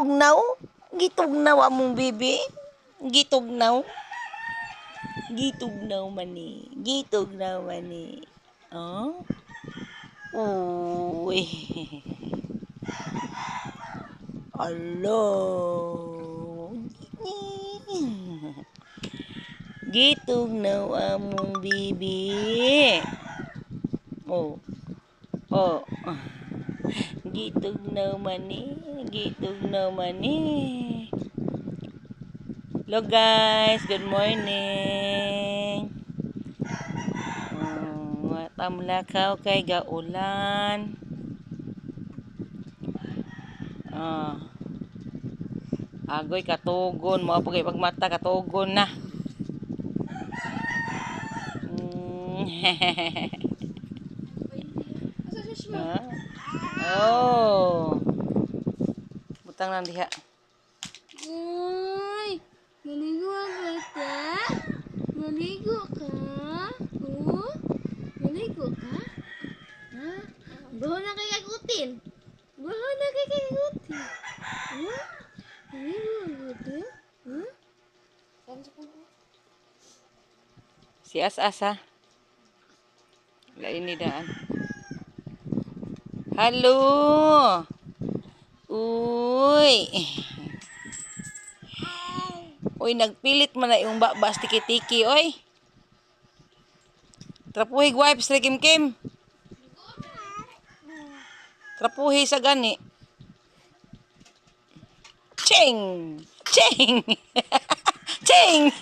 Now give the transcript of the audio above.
Gitugnaw? Gitugnaw among bibi? Gitugnaw? Gitugnaw mani. Gitugnaw mani. Oh? Uy. Alo. Gitugnaw among bibi. Oh. Oh. Gitugnaw mani. Gitugnaw mani. Hello guys, good morning. Tamlakaw kay gaulan. Agoy katugon, mo pagay pagmata katugon na. Oh. Butang nang diha. Uy, naligo ka? Naligo ka? Oh? Naligo ka? Ha? Baho na kay kagutin. Baho na kay kagutin. Oh? Naligo ka? Huh? Si As-asa. Lain ni daan. Halo. Uy. Uy, nagpilit man na yung babas tiki-tiki, oy. Trapuhi wipes sa kim-kim. Trapuhi sa gani. Ching! Ching! Ching!